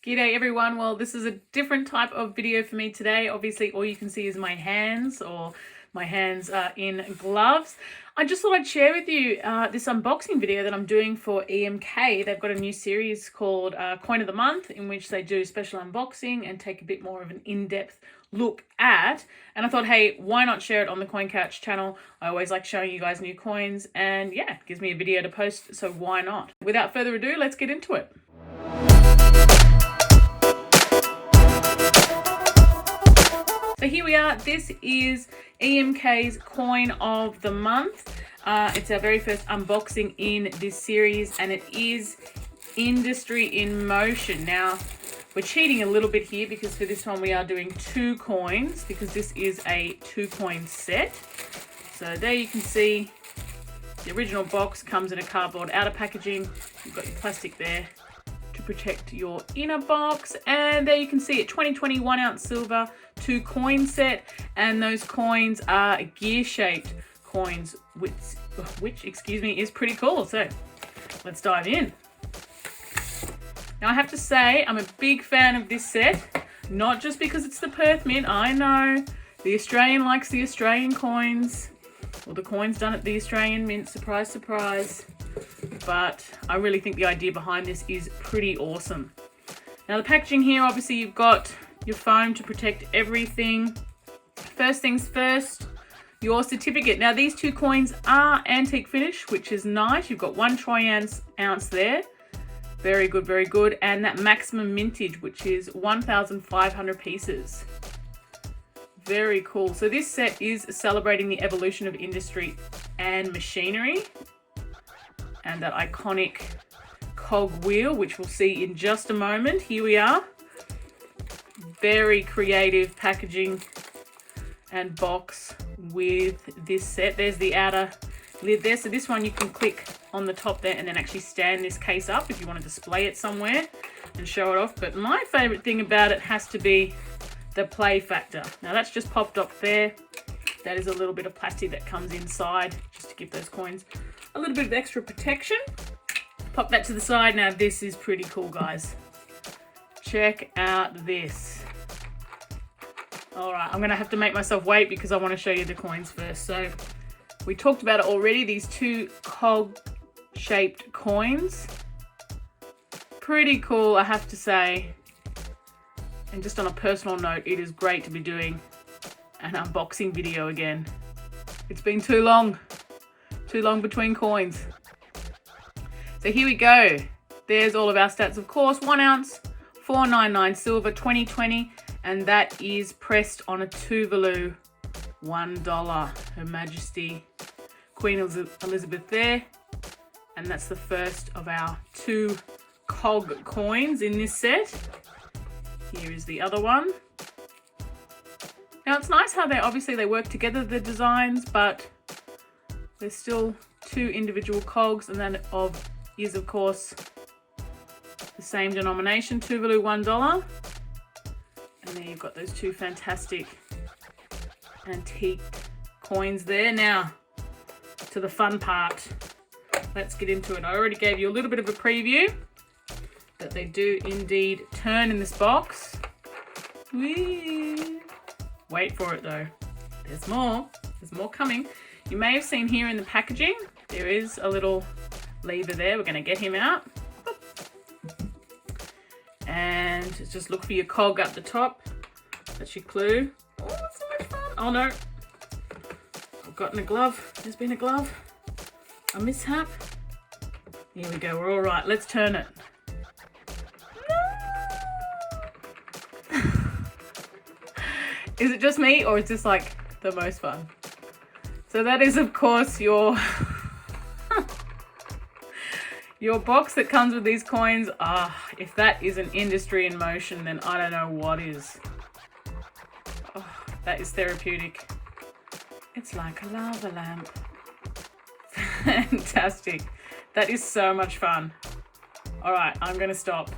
G'day everyone. Well, this is a different type of video for me today. Obviously, all you can see is my hands, or my hands are in gloves. I just thought I'd share with you this unboxing video that I'm doing for EMK. They've got a new series called Coin of the Month, in which they do special unboxing and take a bit more of an in-depth look at. And I thought, hey, why not share it on the Coin Couch channel? I always like showing you guys new coins, and yeah, it gives me a video to post, so why not? Without further ado, let's get into it. So here we are. This is EMK's Coin of the Month. It's our very first unboxing in this series, and it is Industry in Motion. Now, we're cheating a little bit here because for this one we are doing 2 coins because this is a 2-coin set. So there you can see the original box comes in a cardboard outer packaging. You've got your plastic there to protect your inner box, and there you can see it, 2020 1-ounce silver 2-coin set, and those coins are gear-shaped coins, which is pretty cool. So let's dive in. Now I have to say I'm a big fan of this set, not just because it's the Perth Mint. I know the Australian likes the Australian coins, or the coins done at the Australian Mint, surprise surprise, but I really think the idea behind this is pretty awesome. Now the packaging here, obviously you've got your foam to protect everything. First things first, your certificate. Now these 2 coins are antique finish, which is nice. You've got 1 troy ounce there. Very good, very good. And that maximum mintage, which is 1,500 pieces. Very cool. So this set is celebrating the evolution of industry and machinery, and that iconic cogwheel, which we'll see in just a moment. Here we are. Very creative packaging and box with this set. There's the outer lid there. So this one you can click on the top there and then actually stand this case up if you want to display it somewhere and show it off. But my favorite thing about it has to be the play factor. Now that's just popped up there. That is a little bit of plastic that comes inside just to give those coins a little bit of extra protection. Pop that to the side. Now this is pretty cool, guys. Check out this. All right, I'm gonna have to make myself wait because I want to show you the coins first. So we talked about it already, these 2 cog-shaped coins. Pretty cool, I have to say. And just on a personal note, it is great to be doing an unboxing video again. It's been too long between coins. So here we go. There's all of our stats, of course. 1 ounce, 499 silver, 2020, and that is pressed on a Tuvalu $1. Her Majesty Queen Elizabeth there, and that's the first of our 2 cog coins in this set. Here is the other one. Now it's nice how they work together, the designs, but there's still 2 individual cogs, and that is of course the same denomination, Tuvalu $1. And there you've got those 2 fantastic antique coins there. Now to the fun part. Let's get into it. I already gave you a little bit of a preview that they do indeed turn in this box. Whee! Wait for it though. There's more coming. You may have seen here in the packaging, there is a little lever there. We're going to get him out. And just look for your cog up the top. That's your clue. Oh, that's so much fun. Oh no. I've gotten a glove. There's been a glove. A mishap. Here we go. We're all right. Let's turn it. No! Is it just me, or is this like the most fun? So that is of course your your box that comes with these coins. If that isn't industry in motion, then I don't know what is. Oh, that is therapeutic. It's like a lava lamp. Fantastic. That is so much fun. All right, I'm going to stop.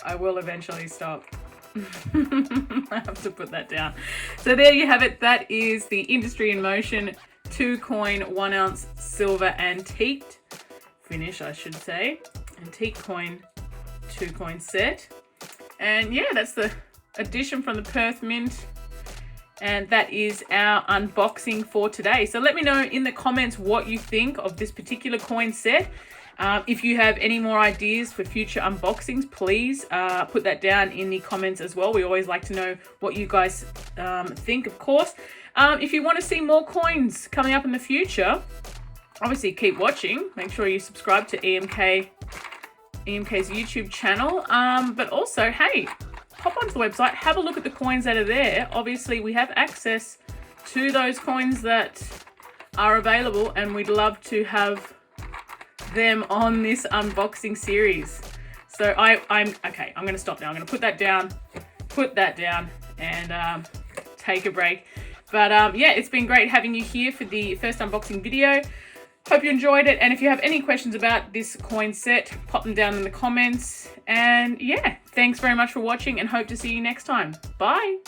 I will eventually stop. I have to put that down. So there you have it. That is the Industry in Motion 2-coin 1-ounce silver antiqued finish, I should say. Antique coin 2-coin set. And yeah, that's the edition from the Perth Mint. And that is our unboxing for today. So let me know in the comments what you think of this particular coin set. If you have any more ideas for future unboxings, please put that down in the comments as well. We always like to know what you guys think, of course. If you want to see more coins coming up in the future, obviously keep watching. Make sure you subscribe to EMK's YouTube channel. But also, hey, pop onto the website, have a look at the coins that are there. Obviously, we have access to those coins that are available, and we'd love to have them on this unboxing series. So I'm okay, I'm going to stop now. I'm going to put that down and take a break. But yeah, it's been great having you here for the first unboxing video. Hope you enjoyed it, and if you have any questions about this coin set, pop them down in the comments. And yeah, thanks very much for watching, and hope to see you next time. Bye!